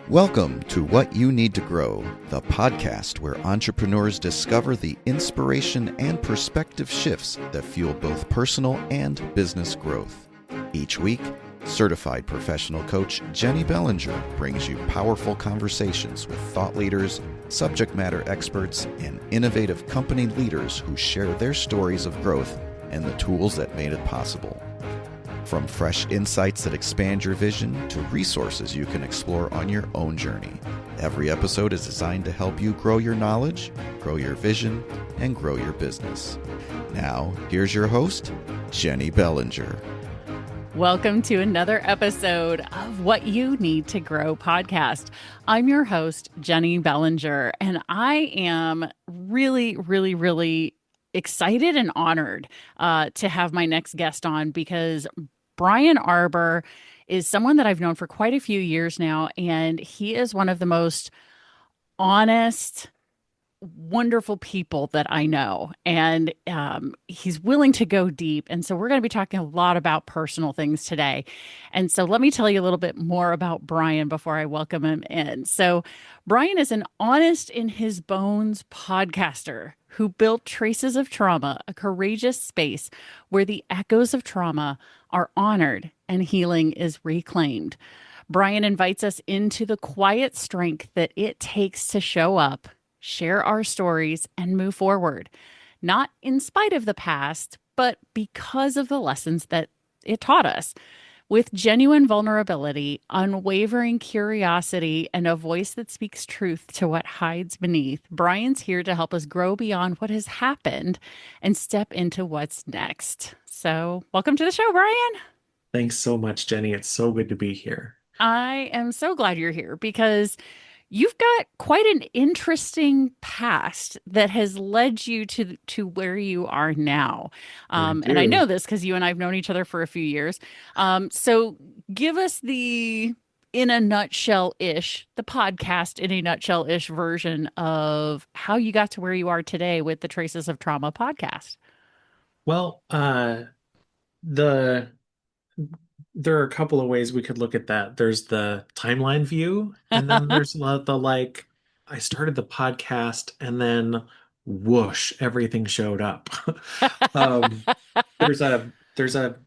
Welcome to What You Need to Grow, the podcast where entrepreneurs discover the inspiration and perspective shifts that fuel both personal and business growth. Each week, certified professional coach Jennie Bellinger brings you powerful conversations with thought leaders, subject matter experts, and innovative company leaders who share their stories of growth and the tools that made it possible. From fresh insights that expand your vision to resources you can explore on your own journey, every episode is designed to help you grow your knowledge, grow your vision, and grow your business. Now, here's your host, Jennie Bellinger. Welcome to another episode of What You Need to Grow podcast. I'm your host, Jennie Bellinger, and I am really excited and honored to have my next guest on because Brian Arbor is someone that I've known for quite a few years now, and he is one of the most honest, wonderful people that I know. And he's willing to go deep. And so we're going to be talking a lot about personal things today. And so let me tell you a little bit more about Brian before I welcome him in. So Brian is an honest in his bones podcaster who built Traces of Trauma, a courageous space where the echoes of trauma are honored and healing is reclaimed. Brian invites us into the quiet strength that it takes to show up, share our stories, and move forward, not in spite of the past, but because of the lessons that it taught us. With genuine vulnerability, unwavering curiosity, and a voice that speaks truth to what hides beneath, Brian's here to help us grow beyond what has happened and step into what's next. So, welcome to the show, Brian. Thanks so much, Jennie. It's so good to be here. I am so glad you're here because you've got quite an interesting past that has led you to where you are now. And I know this because you and I have known each other for a few years. So give us the in a nutshell-ish, the podcast in a nutshell-ish version of how you got to where you are today with the Traces of Trauma podcast. Well, there are a couple of ways we could look at that. There's the timeline view, and then there's I started the podcast and then whoosh, everything showed up. Um, there's a, there's a,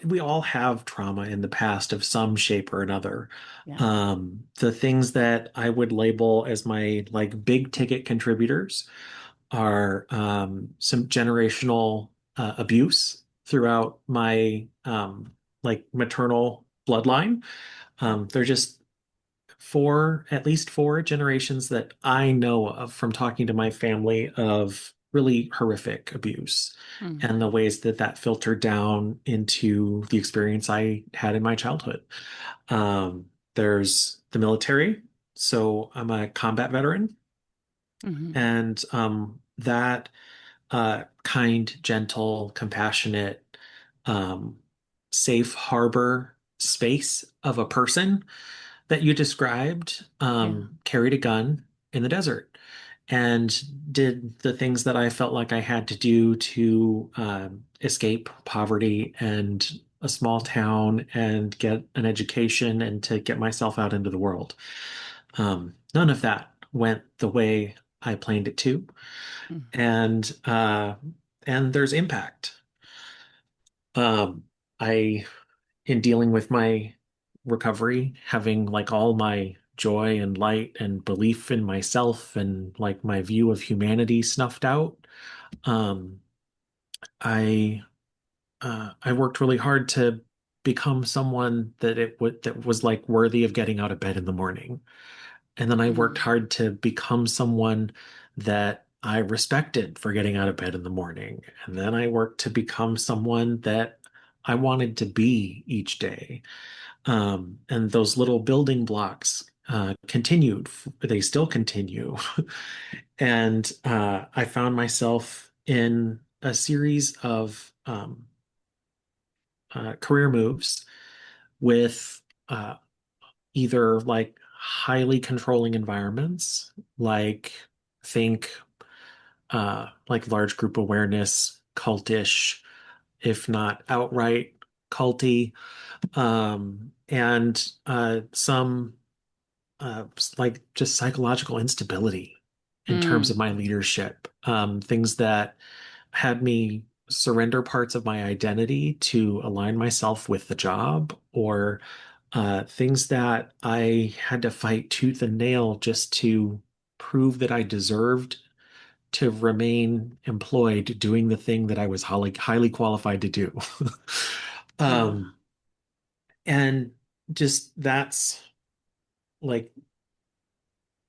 we all have trauma in the past of some shape or another. Yeah. The things that I would label as my like big ticket contributors are some generational abuse throughout my like maternal bloodline. They're just at least four generations that I know of from talking to my family of really horrific abuse Mm. and the ways that that filtered down into the experience I had in my childhood. There's the military. So I'm a combat veteran. Mhm. And that kind, gentle, compassionate, um, safe harbor space of a person that you described Yeah. carried a gun in the desert and did the things that I felt like I had to do to escape poverty and a small town and get an education and to get myself out into the world. None of that went the way I planned it to, Mm. and there's impact. I in dealing with my recovery, having like all my joy and light and belief in myself and like my view of humanity snuffed out. Um, I I worked really hard to become someone that was like worthy of getting out of bed in the morning. And then I worked Mm. hard to become someone that I respected for getting out of bed in the morning. And then I worked to become someone that I wanted to be each day. And those little building blocks continued. They still continue. And I found myself in a series of career moves with either like highly controlling environments, like think like large group awareness, cultish, if not outright culty, and some like just psychological instability in terms Mm, of my leadership. Things that had me surrender parts of my identity to align myself with the job, or things that I had to fight tooth and nail just to prove that I deserved to remain employed doing the thing that I was highly qualified to do. yeah. Um, and just that's like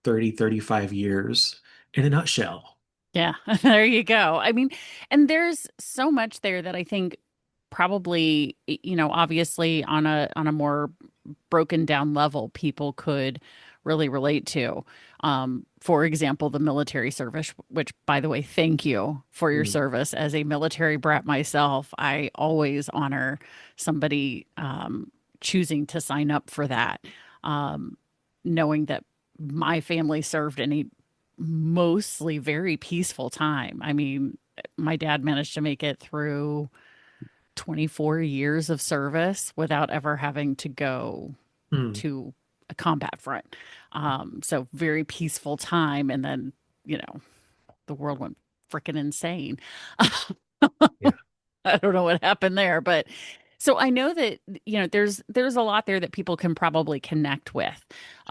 35 years in a nutshell. Yeah, there you go. I mean, and there's so much there that I think probably, obviously on a more broken down level, people could really relate to. For example, the military service, which by the way, thank you for your Mm, service. As a military brat myself, I always honor somebody choosing to sign up for that. Um, Knowing that my family served in a mostly very peaceful time. I mean, my dad managed to make it through 24 years of service without ever having to go mm, to a combat front. So very peaceful time. And then, the world went freaking insane. yeah, I don't know what happened there, but so I know that there's a lot there that people can probably connect with,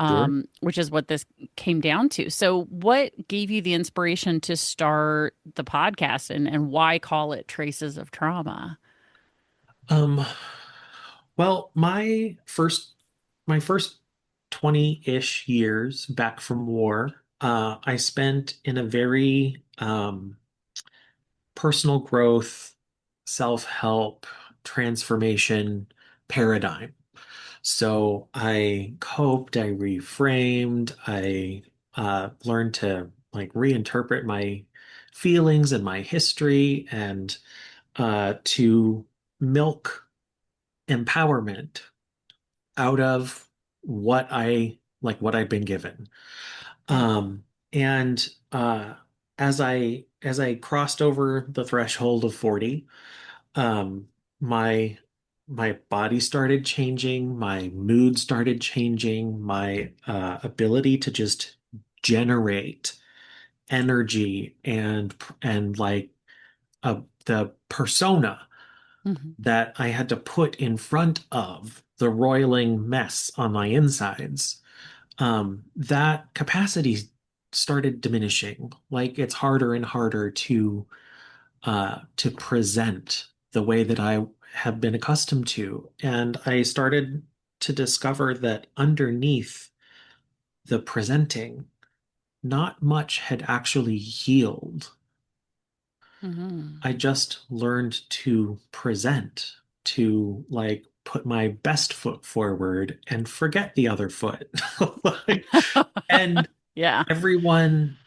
sure. which is what this came down to. So, what gave you the inspiration to start the podcast, and why call it Traces of Trauma? Um, well, my first 20-ish years back from war, I spent in a very personal growth, self-help, transformation paradigm. So I coped, I reframed, I learned to like reinterpret my feelings and my history, and to milk empowerment out of what I've been given. Right. Um, and as I crossed over the threshold of 40, um, my my body started changing, my mood started changing, my ability to just generate energy and like the persona Hmm. that I had to put in front of the roiling mess on my insides, that capacity started diminishing. Like it's harder and harder to present the way that I have been accustomed to. And I started to discover that underneath the presenting, not much had actually healed. Hmm. I just learned to present, to like put my best foot forward and forget the other foot. Like, and Yeah. everyone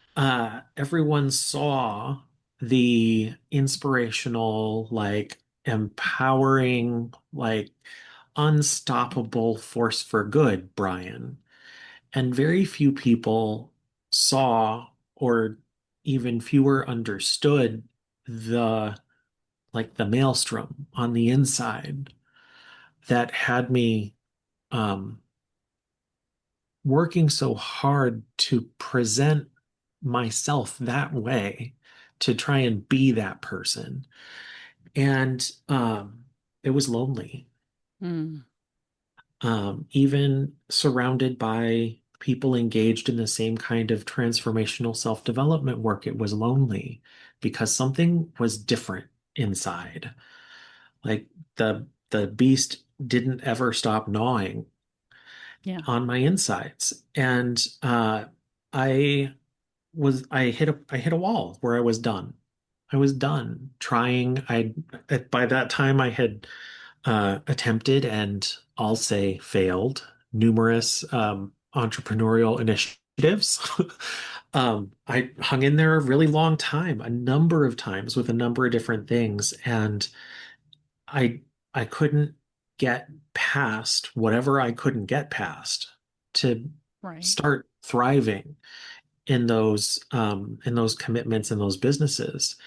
saw the inspirational, like empowering, like unstoppable force for good, Brian. And very few people saw, or even fewer understood, the the maelstrom on the inside that had me um working so hard to present myself that way, to try and be that person. And it was lonely. Mm. Even surrounded by people engaged in the same kind of transformational self-development work, it was lonely because something was different inside. Like the beast didn't ever stop gnawing Yeah. on my insides. And I I hit a wall where I was done. I was done trying. By that time I had attempted, and I'll say failed, numerous entrepreneurial initiatives. I hung in there a really long time, a number of times with a number of different things, and I I couldn't get past whatever I couldn't get past to Right. start thriving in those commitments and those businesses.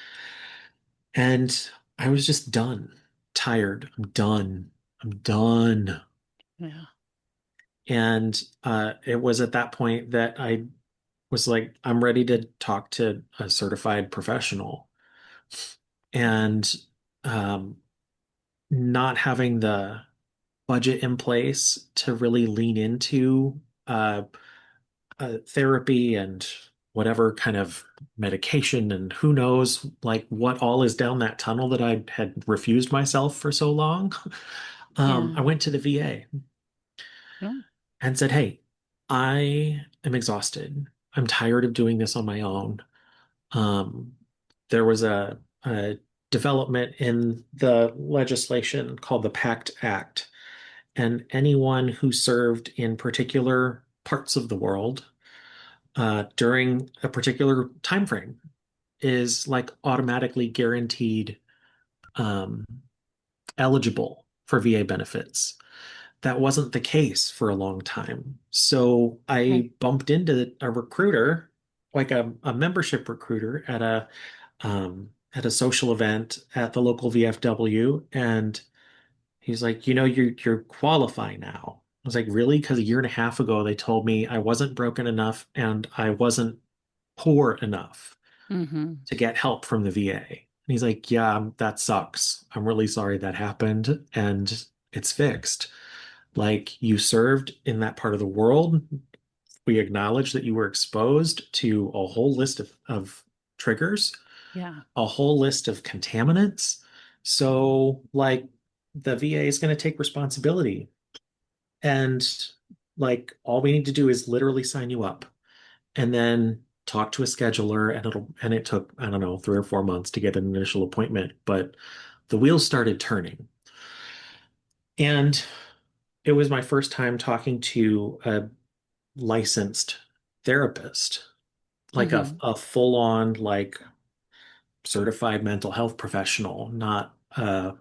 And I was just done, tired. I'm done. I'm done. Yeah. And it was at that point that I was like, I'm ready to talk to a certified professional. And um, not having the budget in place to really lean into uh, therapy and whatever kind of medication and who knows like what all is down that tunnel that I had refused myself for so long. I Yeah. went to the VA No. and said, "Hey, I am exhausted. I'm tired of doing this on my own." Um, there was a development in the legislation called the PACT Act, and anyone who served in particular parts of the world during a particular time frame is like automatically guaranteed um, eligible for VA benefits. That wasn't the case for a long time. So Okay. I bumped into a recruiter, like a membership recruiter at a social event at the local VFW, and he's like, you're qualifying now. I was like, really? Because a year and a half ago they told me I wasn't broken enough and I wasn't poor enough Mm-hmm. to get help from the VA. And he's like, yeah, that sucks. I'm really sorry that happened and it's fixed. Like you served in that part of the world. We acknowledge that you were exposed to a whole list of triggers, Yeah. a whole list of contaminants. So, like, the VA is going to take responsibility. And, like, all we need to do is literally sign you up and then talk to a scheduler. And it took, I don't know, 3 or 4 months to get an initial appointment, but the wheels started turning. And it was my first time talking to a licensed therapist, like Mm-hmm. a full on, like, certified mental health professional, not a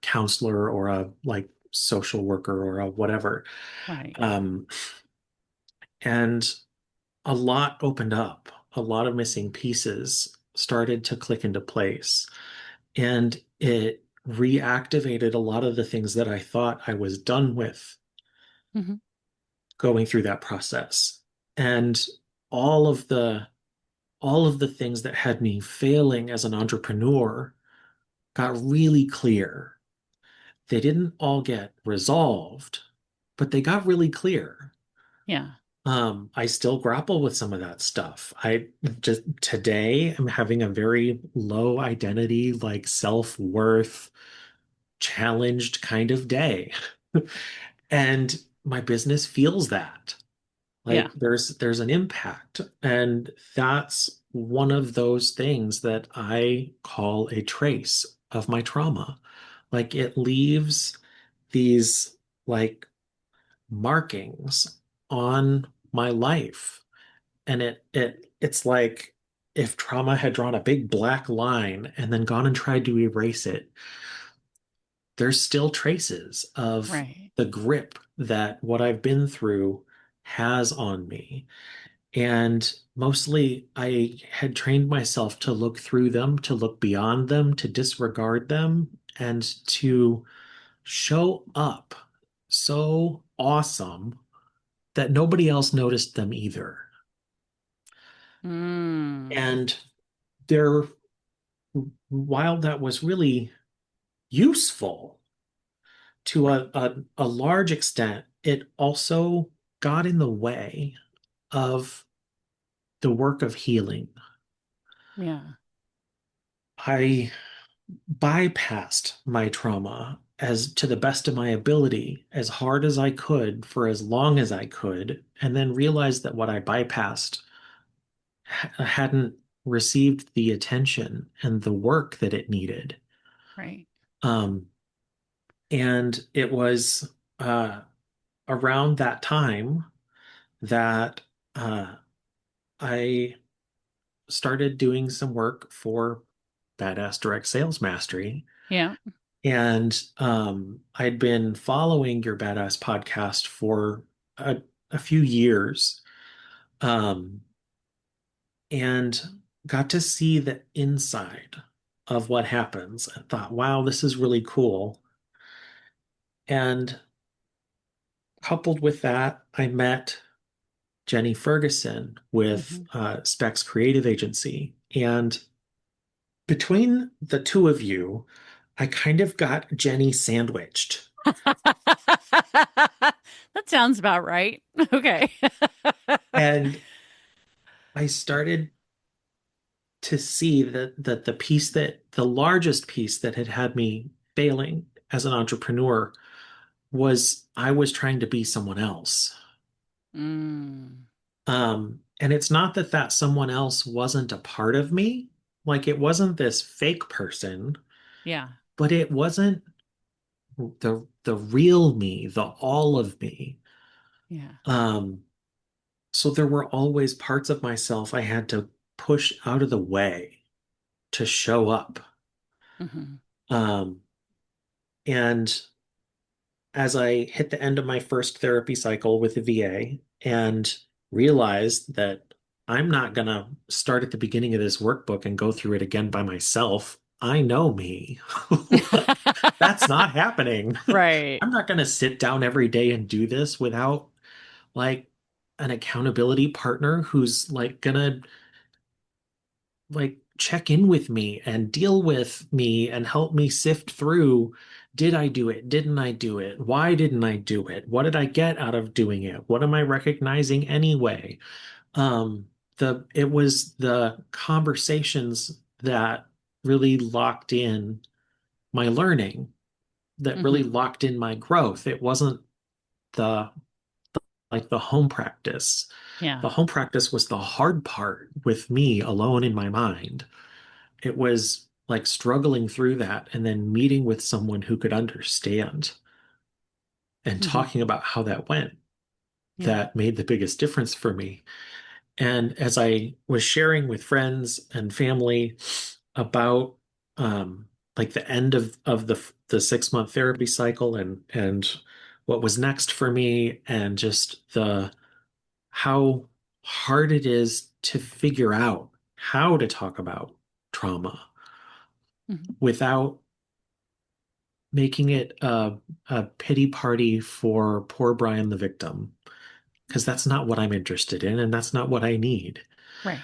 counselor or a like social worker or a whatever. Right. Um, and a lot opened up. A lot of missing pieces started to click into place. And it reactivated a lot of the things that I thought I was done with Mm-hmm. going through that process. And all of the all of the things that had me failing as an entrepreneur got really clear. They didn't all get resolved, but they got really clear. Yeah. I still grapple with some of that stuff. I just today I'm having a very low identity, like self-worth challenged kind of day. And my business feels that. Yeah. Like there's an impact. And that's one of those things that I call a trace of my trauma. Like it leaves these like markings on my life. And it's like if trauma had drawn a big black line and then gone and tried to erase it, there's still traces of Right. the grip that what I've been through has on me. And mostly I had trained myself to look through them, to look beyond them, to disregard them, and to show up so awesome that nobody else noticed them either. Mm. And there, while that was really useful to a large extent, it also got in the way of the work of healing. Yeah. I bypassed my trauma as to the best of my ability, as hard as I could for as long as I could, and then realized that what I bypassed hadn't received the attention and the work that it needed. Right. Um, and it was around that time that uh, I started doing some work for Badass Direct Sales Mastery. Yeah. And I'd been following your Badass podcast for a few years um, and got to see the inside of what happens and thought, wow, this is really cool. And coupled with that, I met Jennie Ferguson with Mhm. Specs Creative Agency. And between the two of you, I kind of got Jennie sandwiched. That sounds about right. Okay. And I started to see that the piece that the largest piece that had me failing as an entrepreneur was I was trying to be someone else. Mm, And it's not that that someone else wasn't a part of me, like it wasn't this fake person, yeah. but it wasn't the real me, the all of me. Yeah. Um, so there were always parts of myself I had to push out of the way to show up. Hmm. Um, and as I hit the end of my first therapy cycle with the VA and realized that I'm not going to start at the beginning of this workbook and go through it again by myself. I know me. That's not happening. Right. I'm not going to sit down every day and do this without like an accountability partner who's like going to like check in with me and deal with me and help me sift through, did I do it? Didn't I do it? Why didn't I do it? What did I get out of doing it? What am I recognizing anyway? Um, it was the conversations that really locked in my learning, that really Hmm. locked in my growth. It wasn't the like the home practice. Yeah. The home practice was the hard part with me alone in my mind. It was like struggling through that and then meeting with someone who could understand and Hmm. talking about how that went. Yeah. That made the biggest difference for me. And as I was sharing with friends and family about like the end of the 6 month therapy cycle and what was next for me and just the how hard it is to figure out how to talk about trauma Hmm. without making it a pity party for poor Brian the victim, because that's not what I'm interested in and that's not what I need. Right.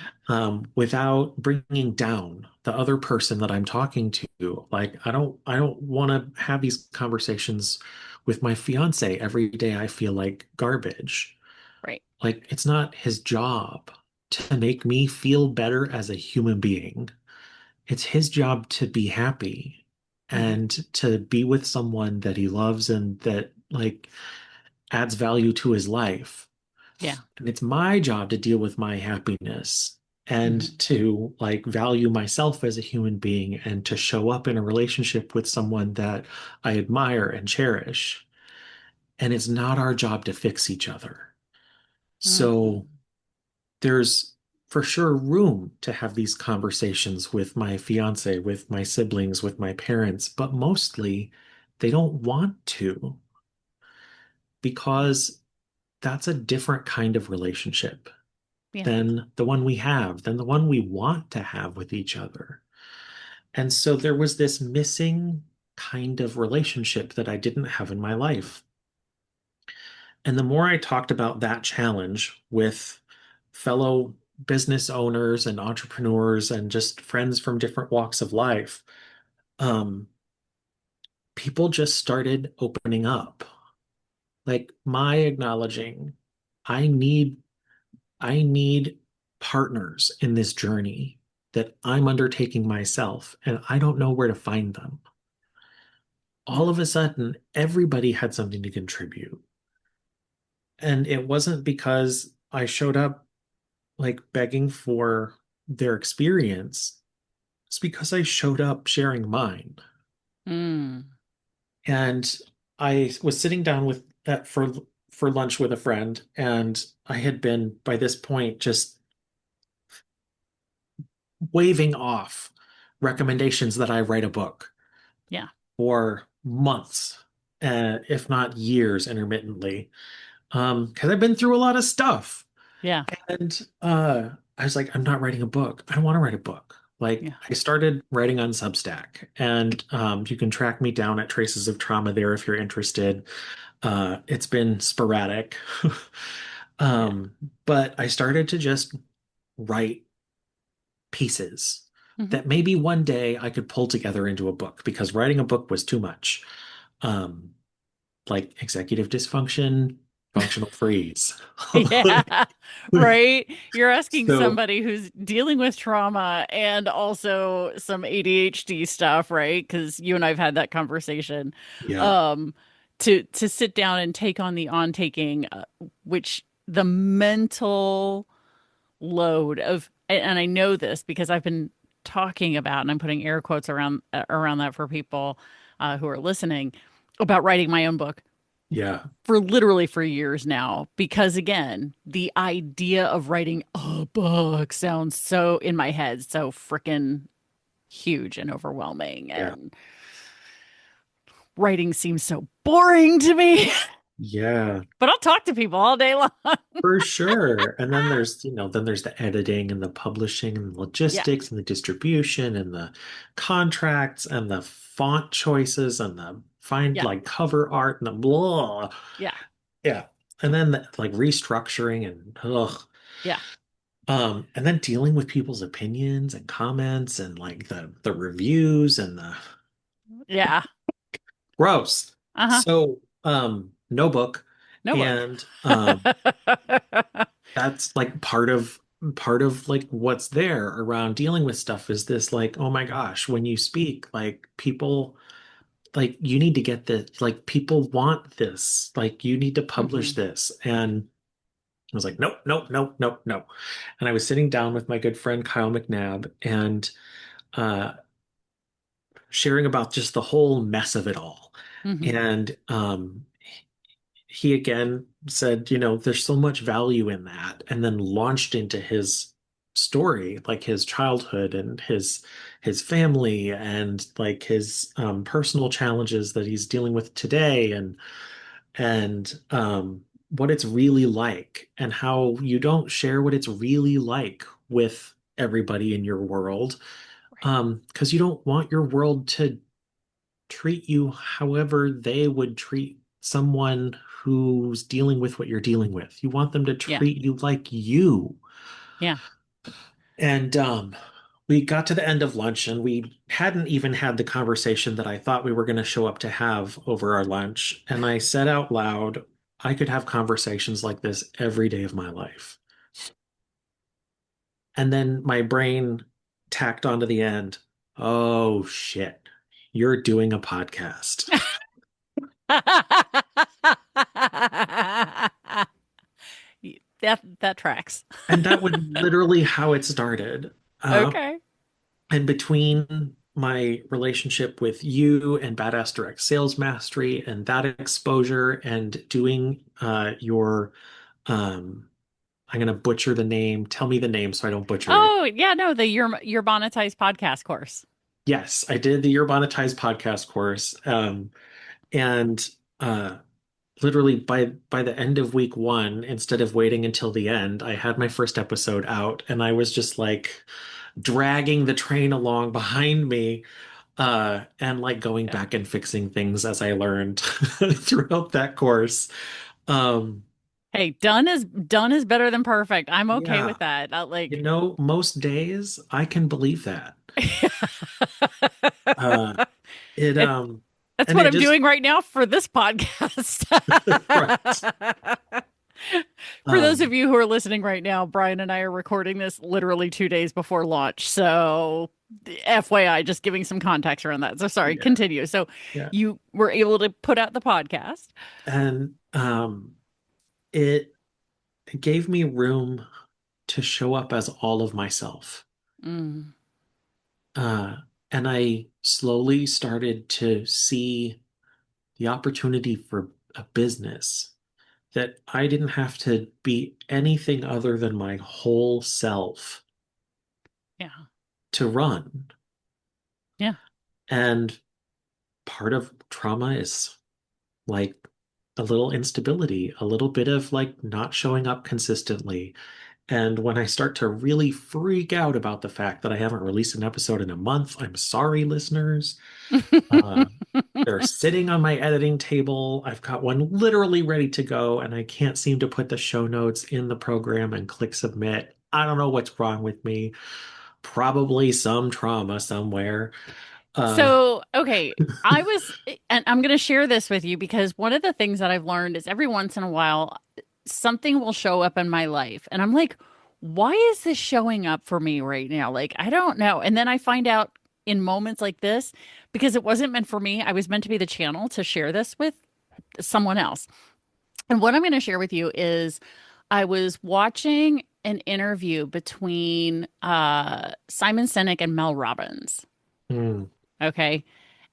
Without bringing down the other person that I'm talking to. Like I don't want to have these conversations with my fiance every day. I feel like garbage. Right. Like it's not his job to make me feel better as a human being. It's his job to be happy Hmm. and to be with someone that he loves and that like adds value to his life. Yeah. And it's my job to deal with my happiness and Hmm. to like value myself as a human being and to show up in a relationship with someone that I admire and cherish. And it's not our job to fix each other. So Hmm. there's for sure room to have these conversations with my fiance, with my siblings, with my parents, but mostly they don't want to because that's a different kind of relationship Yeah. than the one we have, than the one we want to have with each other. And so there was this missing kind of relationship that I didn't have in my life. And the more I talked about that challenge with fellow business owners and entrepreneurs and just friends from different walks of life, um, people just started opening up. Like my acknowledging, I need I need partners in this journey that I'm undertaking myself, and I don't know where to find them. All Yeah. of a sudden, everybody had something to contribute. And it wasn't because I showed up like begging for their experience. It's because I showed up sharing mine. Mm. And I was sitting down with that for lunch with a friend, and I had been by this point just waving off recommendations that I write a book Yeah. for months, if not years intermittently, because I've been through a lot of stuff. Yeah. And I was like, I'm not writing a book. I don't want to write a book. Like, Yeah. I started writing on Substack, and you can track me down at Traces of Trauma there if you're interested. It's been sporadic. Yeah. Um, but I started to just write pieces Hmm. that maybe one day I could pull together into a book because writing a book was too much. Um, like executive dysfunction, functional freeze. Yeah, right. You're asking So, somebody who's dealing with trauma and also some ADHD stuff, right? Because you and I've had that conversation. yeah, Um, to sit down and take on the on taking, which the mental load of, and I know this because I've been talking about, and I'm putting air quotes around that for people who are listening about writing my own book yeah, for literally for years now because again the idea of writing a book sounds so in my head so freaking huge and overwhelming yeah, and writing seems so boring to me. yeah. But I'll talk to people all day long. For sure. And then then there's the editing and the publishing and the Yeah, logistics and the distribution and the contracts and the font choices and the find yeah, like cover art and the blah. yeah, Yeah. And then like restructuring and ugh. yeah, And then dealing with people's opinions and comments and like the reviews and the yeah. gross. Uh-huh. So no book. No book. And that's like part of like what's there around dealing with stuff is this like, oh my gosh, when you speak, like people like you need to get this, like people want this, like you need to publish Hmm. this. And I was like, nope, nope, nope, nope, nope. And I was sitting down with my good friend Kyle McNabb and uh sharing about just the whole mess of it all. Hmm. And he again said, there's so much value in that, and then launched into his story, like his childhood and his family and like his personal challenges that he's dealing with today and what it's really like and how you don't share what it's really like with everybody in your world Right. because you don't want your world to treat you however they would treat someone who's dealing with what you're dealing with. You want them to Yeah, treat you like you. yeah. And we got to the end of lunch and we hadn't even had the conversation that I thought we were going to show up to have over our lunch. And I said out loud, I could have conversations like this every day of my life. And then my brain tacked onto the end, oh shit, you're doing a podcast. That tracks. And that was literally how it started. Okay. And between my relationship with you and Badass Direct Sales Mastery and that exposure and doing um, I'm going to butcher the name. Tell me the name so I don't butcher it. Oh, yeah, no, the your monetized podcast course. Yes, I did the Your Monetized podcast course. And uh, literally by the end of week one, instead of waiting until the end, I had my first episode out and I was just like dragging the train along behind me and like going Yeah. back and fixing things as I learned throughout that course. Um, Hey, done is better than perfect. I'm okay yeah, with that. Not like most days I can believe that. Uh, it it, that's and what it I'm just doing right now for this podcast. right. For those of Um, you who are listening right now, Brian and I are recording this literally 2 days before launch. So, FYI, just giving some context around that. So, sorry, yeah, continue. So, yeah. you were able to put out the podcast. And it gave me room to show up as all of myself. Mm, Uh, and I slowly started to see the opportunity for a business that I didn't have to be anything other than my whole self yeah. to run. Yeah. And part of trauma is like a little instability, a little bit of like not showing up consistently. And when I start to really freak out about the fact that I haven't released an episode in a month, I'm sorry, listeners. Uh, they're sitting on my editing table. I've got one literally ready to go, and I can't seem to put the show notes in the program and click submit. I don't know what's wrong with me. Probably some trauma somewhere. Uh, So, okay, and I'm going to share this with you because one of the things that I've learned is every once in a while, something will show up in my life. And I'm like, why is this showing up for me right now? Like, I don't know. And then I find out in moments like this, because it wasn't meant for me, I was meant to be the channel to share this with someone else. And what I'm going to share with you is I was watching an interview between Simon Sinek and Mel Robbins. hmm, Okay.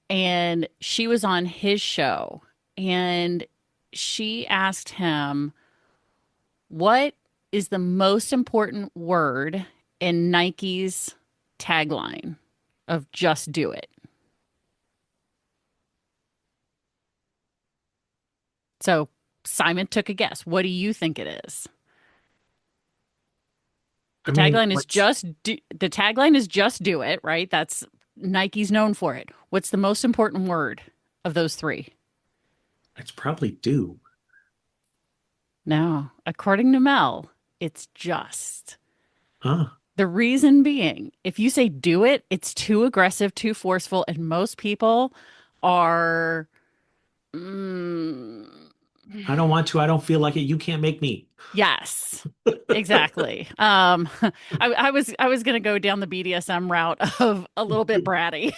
And she was on his show and she asked him, what is the most important word in Nike's tagline of just do it? So Simon took a guess. What do you think it is? I mean, what's The tagline is just do it, right? That's Nike's known for it. What's the most important word of those three? it's probably due. No, according to Mel, it's just. Huh. The reason being, if you say do it, it's too aggressive, too forceful, and most people are, mm, I don't want to. I don't feel like it. You can't make me. yes, exactly. I was gonna go down the BDSM route of a little bit bratty.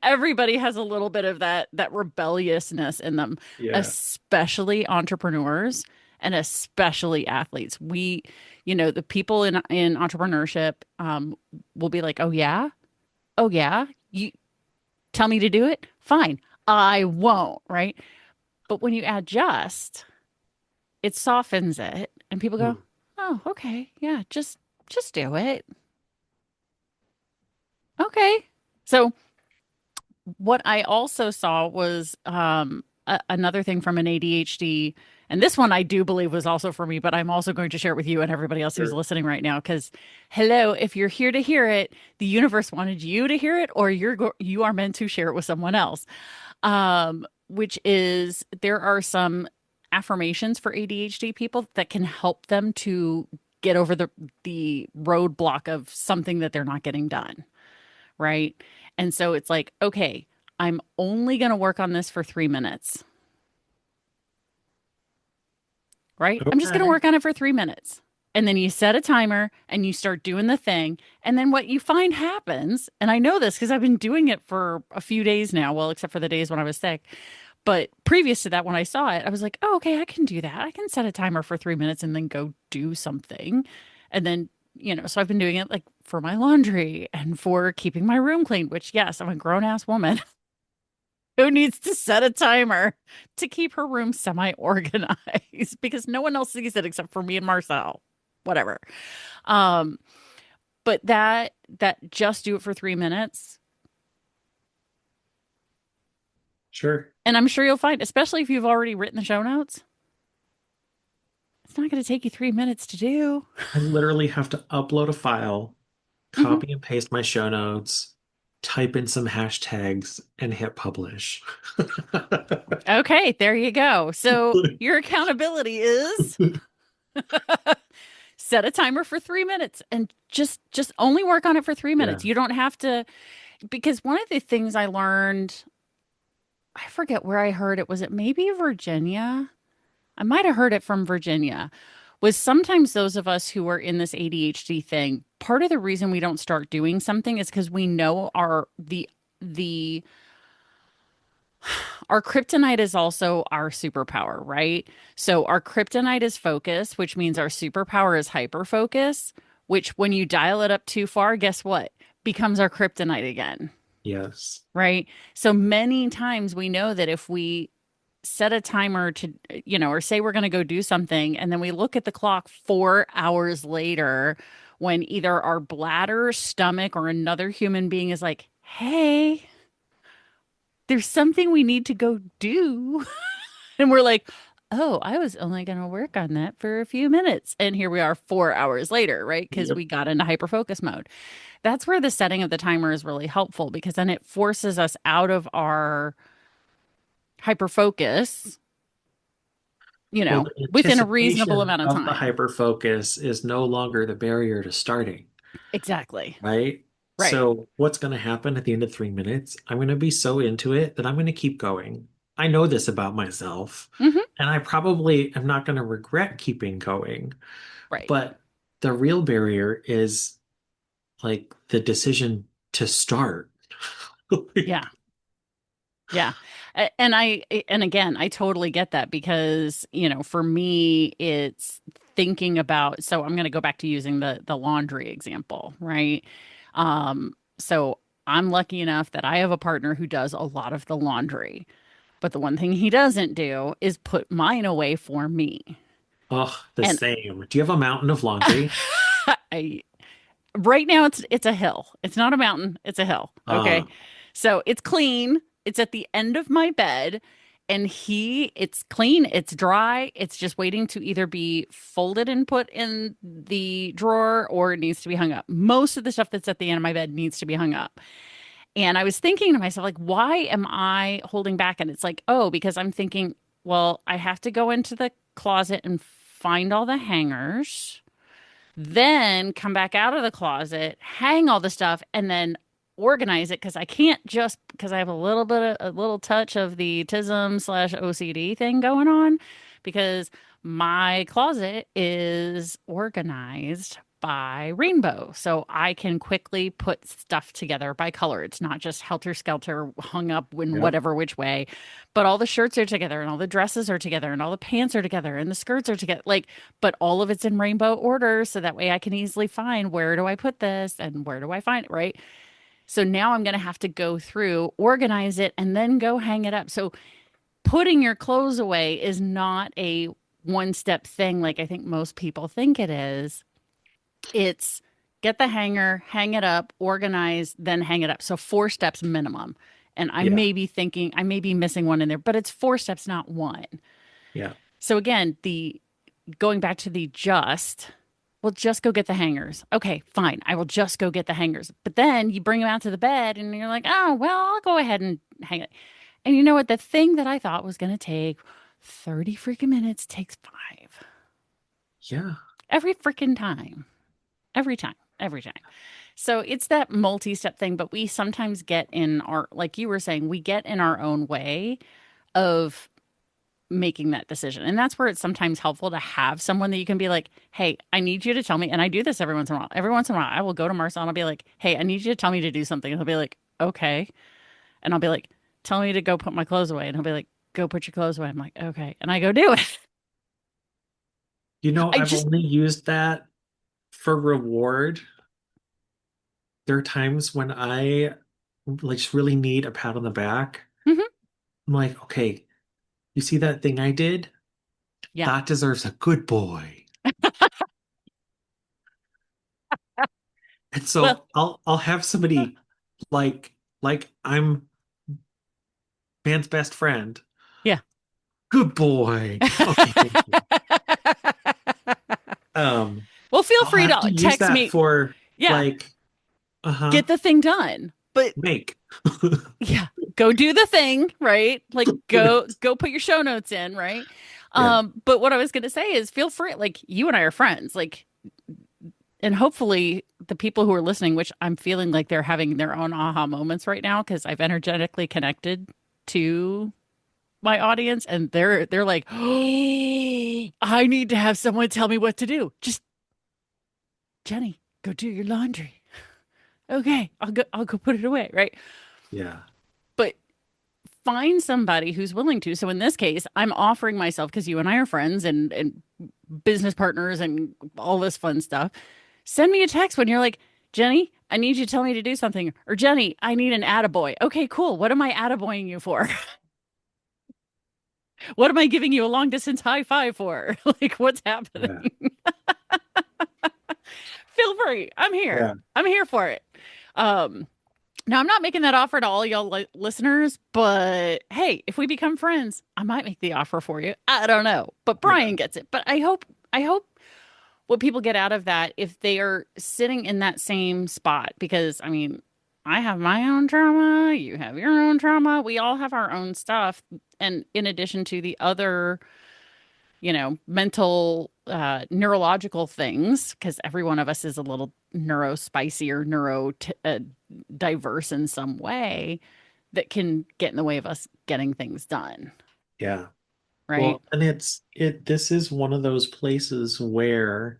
Everybody has a little bit of that rebelliousness in them, Yeah. especially entrepreneurs and especially athletes. The people in entrepreneurship will be like, oh yeah, you tell me to do it, fine, I won't, right? But when you add just, it softens it, and people go, Hmm. oh, okay, yeah, just do it, okay. So what I also saw was another thing from an ADHD, and this one I do believe was also for me, but I'm also going to share it with you and everybody else who's Sure. listening right now. Because, hello, if you're here to hear it, the universe wanted you to hear it, or you are meant to share it with someone else. Which is there are some affirmations for ADHD people that can help them to get over the roadblock of something that they're not getting done, right? And so it's like, okay, I'm only going to work on this for 3 minutes, right? I'm just going to Okay. work on it for 3 minutes. And then you set a timer and you start doing the thing. And then what you find happens, and I know this because I've been doing it for a few days now, well, except for the days when I was sick. But previous to that, when I saw it, I was like, oh, okay, I can do that. I can set a timer for 3 minutes and then go do something. And then, so I've been doing it like for my laundry and for keeping my room clean, which, yes, I'm a grown ass woman who needs to set a timer to keep her room semi organized because no one else sees it except for me and Marcel. Whatever. Um, but that just do it for 3 minutes. Sure. And I'm sure you'll find, especially if you've already written the show notes, it's not going to take you 3 minutes to do. I literally have to upload a file, Mhm. copy and paste my show notes, type in some hashtags, and hit publish. Okay, there you go. So your accountability is set a timer for 3 minutes and just only work on it for 3 minutes. Yeah. You don't have to, because one of the things I learned, I forget where I heard it. Was it maybe Virginia? I might have heard it from Virginia. Was sometimes those of us who are in this ADHD thing, part of the reason we don't start doing something is because we know the our kryptonite is also our superpower, right? So our kryptonite is focus, which means our superpower is hyper focus, which when you dial it up too far, guess what? Becomes our kryptonite again, Yes. right? So many times we know that if we set a timer to, or say we're going to go do something, and then we look at the clock 4 hours later when either our bladder, stomach, or another human being is like, hey, there's something we need to go do. And we're like, oh, I was only going to work on that for a few minutes. And here we are 4 hours later, right? Because Yep. we got into hyper focus mode. That's where the setting of the timer is really helpful because then it forces us out of our hyper focus, Well, the within a reasonable anticipation amount of of the time. hyper focus is no longer the barrier to starting, Exactly. right? Right. So what's going to happen at the end of 3 minutes? I'm going to be so into it that I'm going to keep going. I know this about myself, Hmm. and I probably am not going to regret keeping going. Right. But the real barrier is like the decision to start. Yeah. Yeah. And again, I totally get that because, for me, it's thinking about, so I'm going to go back to using the laundry example, right? So I'm lucky enough that I have a partner who does a lot of the laundry, but the one thing he doesn't do is put mine away for me. Oh, the And same. Do you have a mountain of laundry? I right now it's a hill. It's not a mountain, it's a hill. Uh, Okay. So it's clean. It's at the end of my bed and it's clean, it's dry. It's just waiting to either be folded and put in the drawer or it needs to be hung up. Most of the stuff that's at the end of my bed needs to be hung up. And I was thinking to myself, like, why am I holding back? And it's like, oh, because I'm thinking, well, I have to go into the closet and find all the hangers, then come back out of the closet, hang all the stuff, and then organize it because I can't just because I have a little touch of the TISM slash OCD thing going on because my closet is organized by rainbow. So I can quickly put stuff together by color. It's not just helter skelter hung up in yep. whatever which way, but all the shirts are together and all the dresses are together and all the pants are together and the skirts are together. Like, but all of it's in rainbow order so that way I can easily find where do I put this and where do I find it, right? So now I'm going to have to go through, organize it, and then go hang it up. So putting your clothes away is not a one step thing like I think most people think it is. It's get the hanger, hang it up, organize, then hang it up. So four steps minimum. And Yeah. I may be missing one in there, but it's four steps, not one. Yeah. So again, the going back to well, just go get the hangers. Okay, fine. I will just go get the hangers. But then you bring them out to the bed and you're like, oh, well, I'll go ahead and hang it. And you know what? The thing that I thought was going to take 30 freaking minutes takes 5 Yeah. every freaking time. Every time. Every time. So it's that multi step thing, but we sometimes get in like you were saying, we get in our own way of making that decision. And that's where it's sometimes helpful to have someone that you can be like, hey, I need you to tell me. And I do this every once in a while. Every once in a while, I will go to Marcel and I'll be like, hey, I need you to tell me to do something. And he'll be like, okay. And I'll be like, tell me to go put my clothes away. And he'll be like, go put your clothes away. I'm like, okay. And I go do it. You know, I I've just, only used that for reward. There are times when I like just really need a pat on the back. mhm, I'm like, okay, you see that thing I did? yeah. That deserves a good boy. And Well, so I'll have somebody like I'm man's best friend. yeah. Good boy. Okay, thank you. Well, feel I'll free have to to use text that me. for Yeah. like, uh-huh, Get the thing done. But make. yeah, go do the thing, right? Like go put your show notes in, right? Yeah. But what I was gonna say is feel free, like you and I are friends, like and hopefully the people who are listening, which I'm feeling like they're having their own aha moments right now because I've energetically connected to my audience and they're like, oh, I need to have someone tell me what to do. Just Jenny, go do your laundry. Okay, I'll go put it away, right? Yeah. But find somebody who's willing to. So in this case, I'm offering myself because you and I are friends and business partners and all this fun stuff. Send me a text when you're like, Jenny, I need you to tell me to do something. Or Jenny, I need an attaboy. Okay, cool. What am I attaboying you for? What am I giving you a long distance high five for? Like, what's happening? Yeah. Feel free. I'm here. Yeah. I'm here for it. Um, Now, I'm not making that offer to all y'all listeners, but hey, if we become friends, I might make the offer for you. I don't know, but Yeah. Brian gets it. But I hope what people get out of that if they are sitting in that same spot, because I mean, I have my own trauma, you have your own trauma, we all have our own stuff. And in addition to the other, mental, neurological things, because every one of us is a little neurospicy or diverse in some way that can get in the way of us getting things done, Yeah. right? Well, and this is one of those places where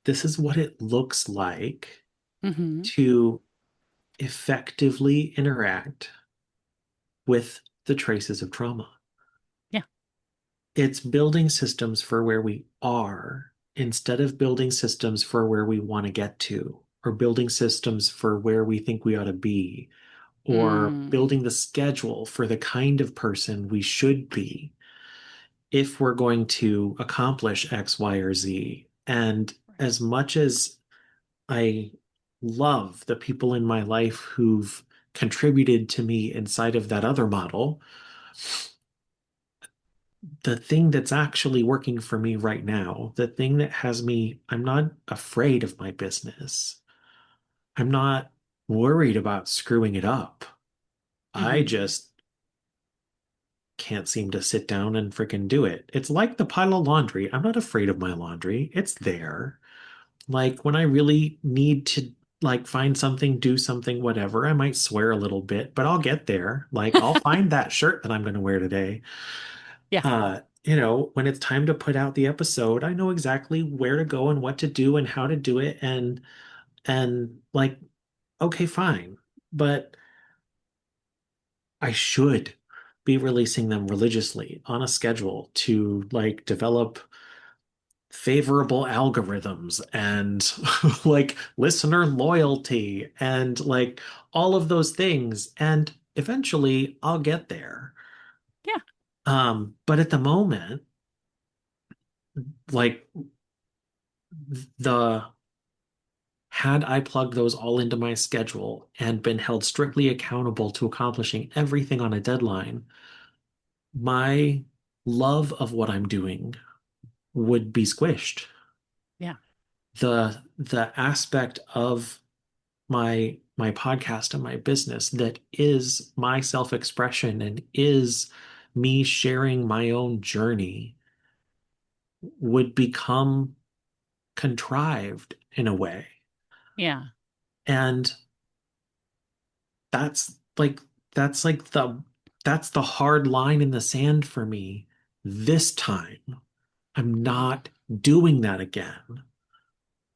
this is what it looks like Mm-hmm. to effectively interact with the traces of trauma. Yeah. It's building systems for where we are instead of building systems for where we want to get to, or building systems for where we think we ought to be, or Mm. building the schedule for the kind of person we should be if we're going to accomplish X, Y, or Z. And Right. as much as I love the people in my life who've contributed to me inside of that other model, the thing that's actually working for me right now, the thing that has me, I'm not afraid of my business. I'm not worried about screwing it up. I Mm-hmm. just can't seem to sit down and freaking do it. It's like the pile of laundry. I'm not afraid of my laundry. It's there. Like when I really need to like find something, do something, whatever, I might swear a little bit, but I'll get there. Like I'll find that shirt that I'm going to wear today. Yeah. When it's time to put out the episode, I know exactly where to go and what to do and how to do it and like okay, fine. But I should be releasing them religiously on a schedule to like develop favorable algorithms and like listener loyalty and like all of those things. And eventually I'll get there. Yeah. But at the moment, like the had I plugged those all into my schedule and been held strictly accountable to accomplishing everything on a deadline, my love of what I'm doing would be squished. Yeah. The aspect of my podcast and my business that is my self-expression and is me sharing my own journey would become contrived in a way. Yeah. And that's like that's like that's the hard line in the sand for me this time. I'm not doing that again.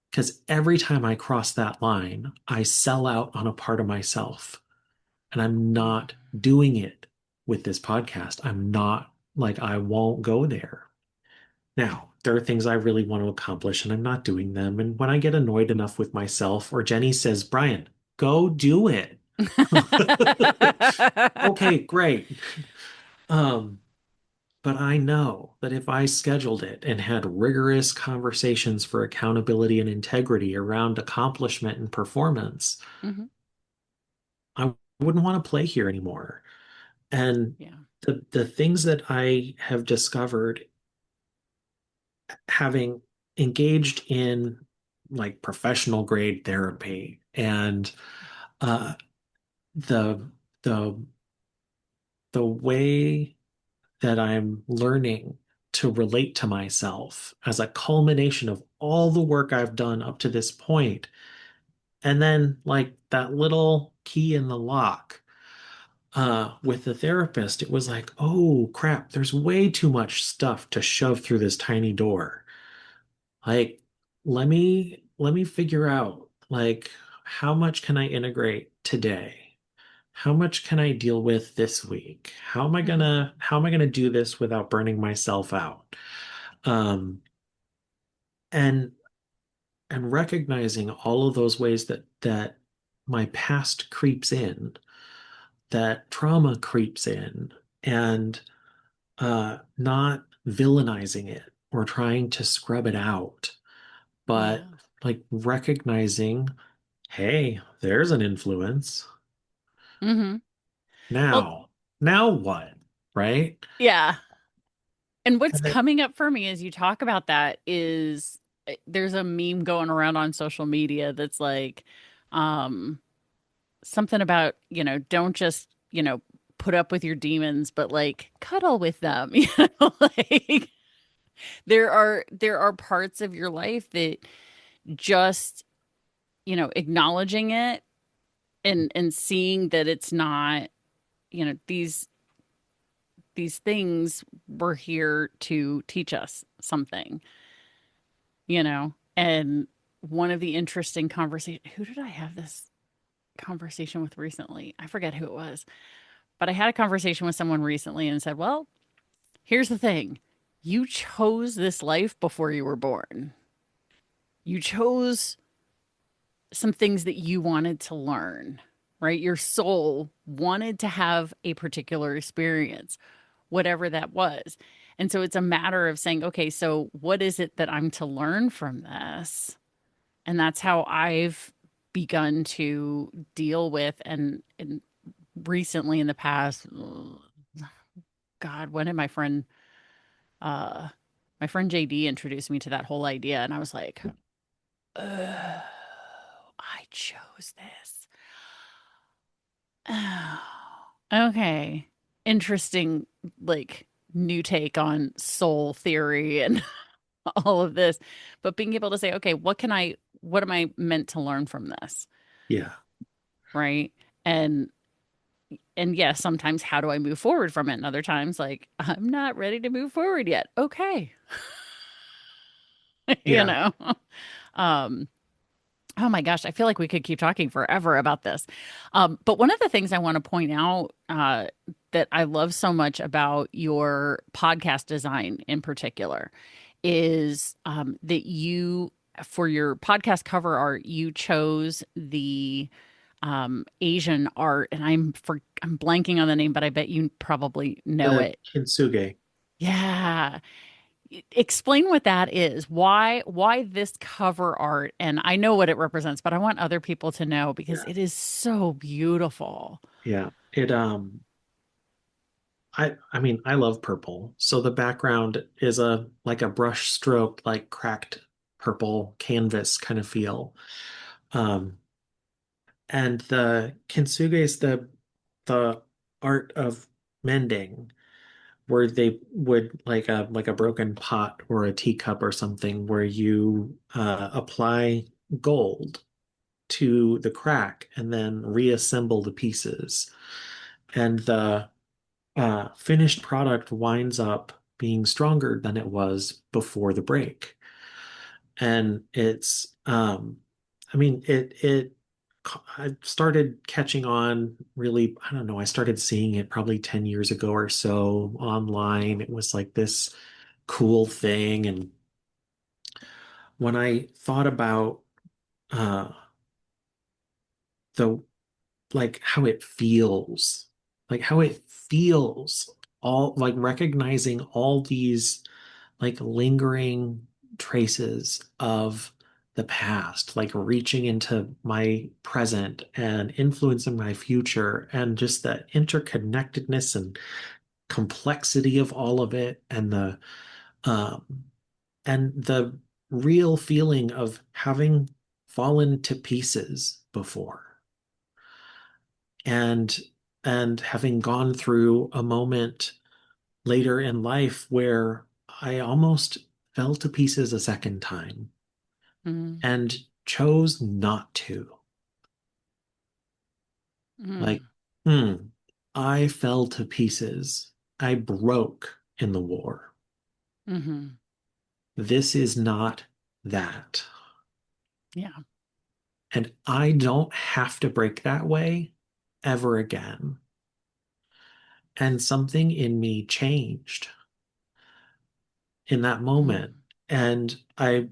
Because every time I cross that line, I sell out on a part of myself. And I'm Yeah. not doing it with this podcast. I'm not like, I won't go there. Now, there are things I really want to accomplish and I'm not doing them. And when I get annoyed enough with myself, or Jennie says, Brian, go do it. Okay, great. Um, but I know that if I scheduled it and had rigorous conversations for accountability and integrity around accomplishment and performance, Hmm. I wouldn't want to play here anymore. And Yeah. the things that I have discovered having engaged in like professional grade therapy and uh, the the the way that I'm learning to relate to myself as a culmination of all the work I've done up to this point, and then like that little key in the lock with the therapist, it was like, oh crap, there's way too much stuff to shove through this tiny door. Like, let me figure out like how much can I integrate today? How much can I deal with this week? Hmm. How am I gonna do this without burning myself out? Um, and and recognizing all of those ways that my past creeps in, that trauma creeps in, and not villainizing it or trying to scrub it out, but Yeah. like recognizing, hey, there's an influence. Hmm. Well, Now what? Right? yeah. And what's And it, coming up for me as you talk about that is there's a meme going around on social media that's like, um, something about, don't just, put up with your demons, but like cuddle with them. Like there are parts of your life that just, acknowledging it and seeing that it's not, these things were here to teach us something, And one of the interesting conversation, who did I have this conversation with recently? I forget who it was, but I had a conversation with someone recently and said, "Well, here's the thing. You chose this life before you were born. You chose some things that you wanted to learn, right? Your soul wanted to have a particular experience, whatever that was. And so it's a matter of saying, okay, so what is it that I'm to learn from this? And that's how I've begun to deal with and recently in the past, God, when did uh my friend JD introduced me to that whole idea and I was like, oh, I chose this. Oh, okay. Interesting, like new take on soul theory and all of this. But being able to say, okay, what am I meant to learn from this? yeah, Right. And and yes, sometimes how do I move forward from it? And other times, like, I'm not ready to move forward yet. Okay. you yeah, know? Um, Oh my gosh, I feel like we could keep talking forever about this. But one of the things I want to point out that I love so much about your podcast design in particular is that for your podcast cover art, you chose the Asian art, and I'm blanking on the name, but I bet you probably know the it. kintsugi. Yeah, explain what that is. Why this cover art? And I know what it represents, but I want other people to know because Yeah, it is so beautiful. yeah. I mean, I love purple. So the background is a like a brush stroke, like cracked purple canvas kind of feel. Um, and the kintsugi is the art of mending, where they would like a broken pot or a teacup or something, where you apply gold to the crack and then reassemble the pieces. And the finished product winds up being stronger than it was before the break. And I mean, I started catching on really, I don't know, I started seeing it probably 10 years ago or so online. It was like this cool thing. And when I thought about uh, the like how it feels, all like recognizing all these like lingering traces of the past, like reaching into my present and influencing my future, and just the interconnectedness and complexity of all of it, um, and the real feeling of having fallen to pieces before, and having gone through a moment later in life where I almost fell to pieces a second time Mm, and chose not to. Like, mm, hmm, I fell to pieces. I broke in the war. hmm. This is not that. Yeah. And I don't have to break that way ever again. And something in me changed in that moment. Mm, And I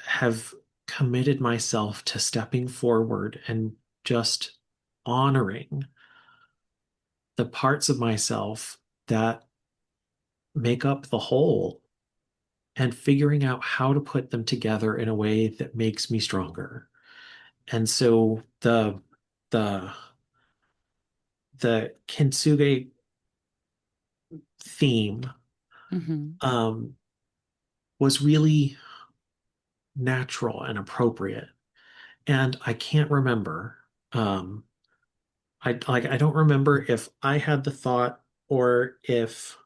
have committed myself to stepping forward and just honoring the parts of myself that make up the whole and figuring out how to put them together in a way that makes me stronger. And so the the kintsugi theme Hmm. um, was really natural and appropriate. And I can't remember. Um, I don't remember if I had the thought or if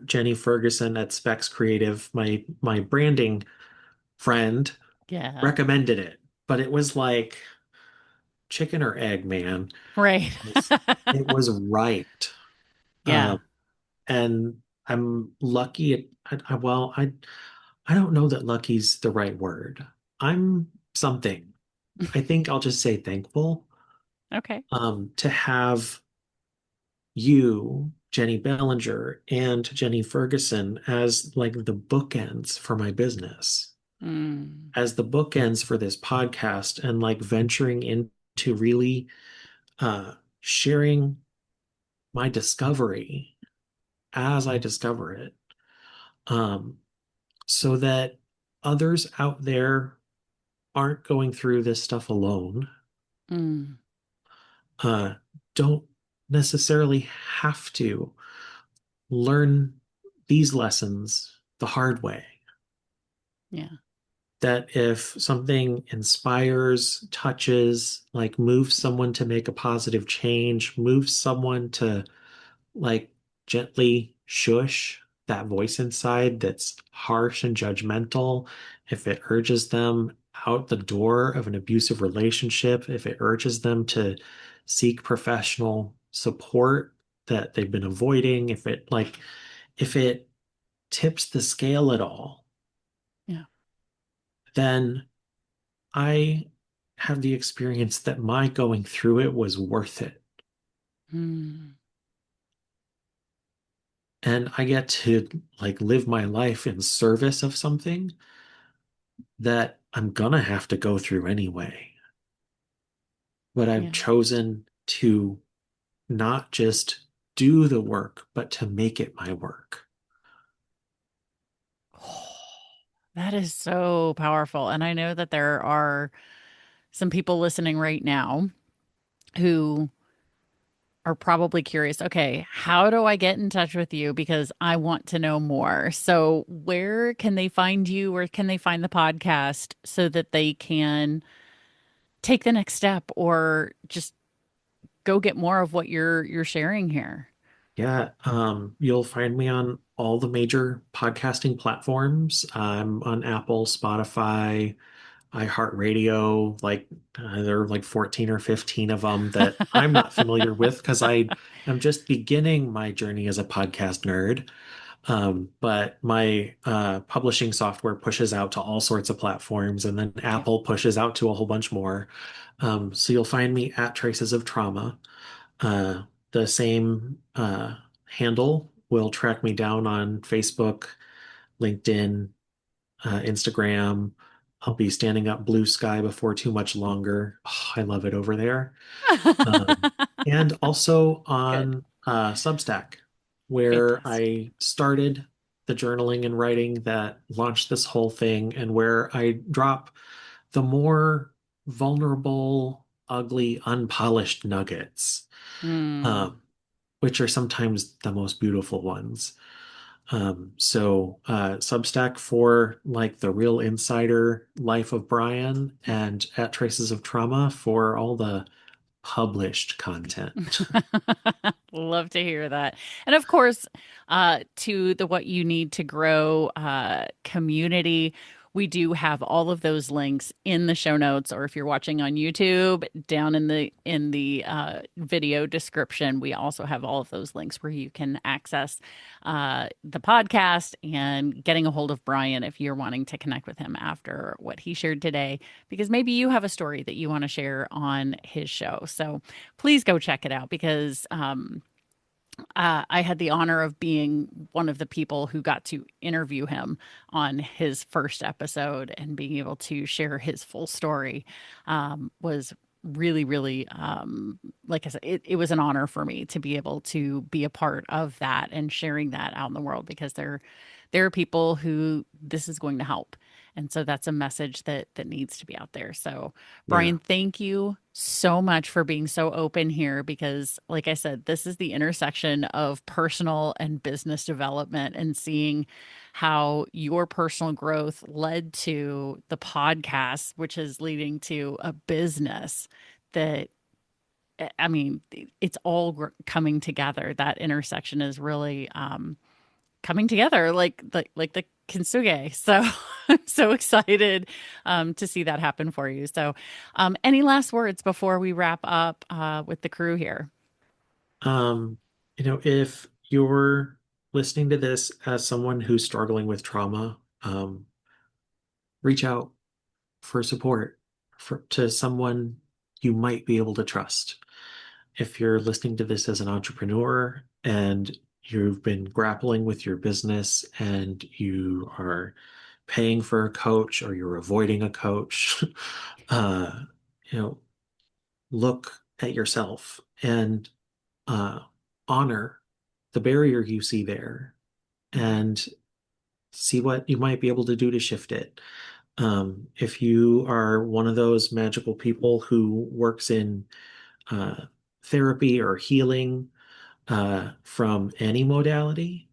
Jennie Ferguson at Specs Creative, my branding friend, Yeah. recommended it. But it was like chicken or egg, man. Right. It was right. Yeah. Um, and I'm lucky. I don't know that lucky's the right word. I'm something. I think I'll just say thankful Okay. to have you, Jennie Bellinger, and Jennie Ferguson as like the bookends for my business, Mm. as the bookends for this podcast, and like venturing into really sharing my discovery as I discover it, um, so that others out there aren't going through this stuff alone, Mm. uh, don't necessarily have to learn these lessons the hard way. Yeah. That if something inspires, touches, like moves someone to make a positive change, moves someone to like gently shush that voice inside that's harsh and judgmental, if it urges them out the door of an abusive relationship, if it urges them to seek professional support that they've been avoiding, if it tips the scale at all, Yeah. then I have the experience that my going through it was worth it. Mm. And I get to like live my life in service of something that I'm gonna have to go through anyway. But I've Yeah. chosen to not just do the work, but to make it my work. That is so powerful. And I know that there are some people listening right now who are probably curious, okay, how do I get in touch with you? Because I want to know more. So, where can they find you? Where can they find the podcast so that they can take the next step or just go get more of what you're sharing here? Yeah, you'll find me on all the major podcasting platforms. I'm on Apple, Spotify, iHeartRadio, there are like 14 or 15 of them that I'm not familiar with because I am just beginning my journey as a podcast nerd. But my publishing software pushes out to all sorts of platforms, and then Yeah. Apple pushes out to a whole bunch more. So you'll find me at Traces of Trauma. Uh, the same handle will track me down on Facebook, LinkedIn, Instagram. I'll be standing up Blue Sky before too much longer. Oh, I love it over there. Um, and also Good. on Substack, where Fantastic. I started the journaling and writing that launched this whole thing, and where I drop the more vulnerable, ugly, unpolished nuggets, Mm. um, which are sometimes the most beautiful ones. So Substack for like the real insider life of Brian, and at Traces of Trauma for all the published content. Love to hear that. And of course, to the What You Need to Grow community, we do have all of those links in the show notes, or if you're watching on YouTube, down in the video description, we also have all of those links where you can access the podcast and getting a hold of Brian if you're wanting to connect with him after what he shared today, because maybe you have a story that you want to share on his show. So please go check it out because I had the honor of being one of the people who got to interview him on his first episode, and being able to share his full story was really, really, like I said, it was an honor for me to be able to be a part of that and sharing that out in the world, because there are people who this is going to help. And so that's a message that needs to be out there. So, Yeah. Brian, thank you so much for being so open here, because like I said, this is the intersection of personal and business development, and seeing how your personal growth led to the podcast, which is leading to a business that, I mean, it's all coming together. That intersection is really coming together like the kintsugi. So I'm so excited to see that happen for you. So, any last words before we wrap up with the crew here? Um, if you're listening to this as someone who's struggling with trauma, reach out for support to someone you might be able to trust. If you're listening to this as an entrepreneur and you've been grappling with your business and you are paying for a coach or you're avoiding a coach, uh, you know, look at yourself and uh, honor the barrier you see there and see what you might be able to do to shift it. If you are one of those magical people who works in uh, therapy or healing from any modality,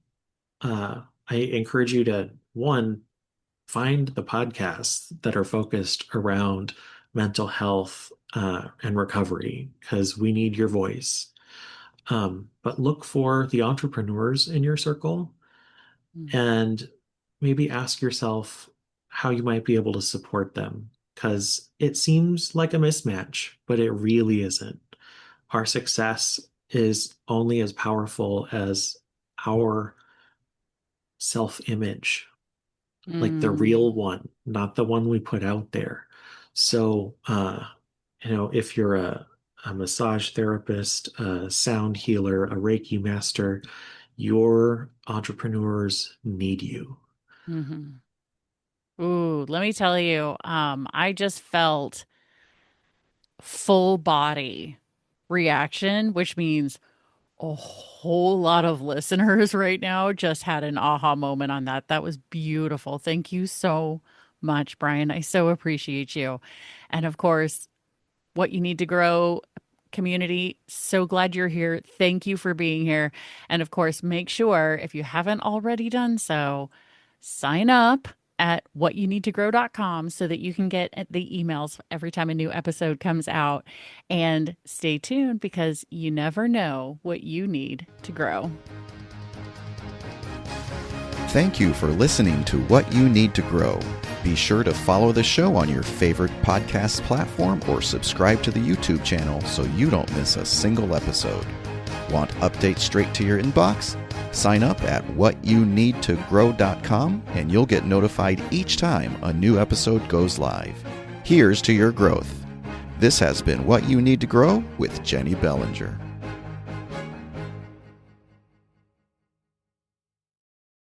I encourage you to, one, find the podcasts that are focused around mental health and recovery, because we need your voice. But look for the entrepreneurs in your circle Mm. and maybe ask yourself how you might be able to support them, because it seems like a mismatch, but it really isn't. Our success is only as powerful as our self-image, like the Mm. real one, not the one we put out there. So, if you're a massage therapist, a sound healer, a Reiki master, your entrepreneurs need you. Hmm. Ooh, let me tell you, I just felt full body reaction, which means a whole lot of listeners right now just had an aha moment on that. That was beautiful. Thank you so much, Brian. I so appreciate you. And of course, what you need to grow community. So glad you're here. Thank you for being here. And of course, make sure, if you haven't already done so, sign up at whatyounneedtogrow.com so that you can get the emails every time a new episode comes out. And stay tuned, because you never know what you need to grow. Thank you for listening to What You Need to Grow. Be sure to follow the show on your favorite podcast platform or subscribe to the YouTube channel so you don't miss a single episode. Want updates straight to your inbox? Sign up at whatyounneedtogrow.com and you'll get notified each time a new episode goes live. Here's to your growth. This has been What You Need to Grow with Jennie Bellinger.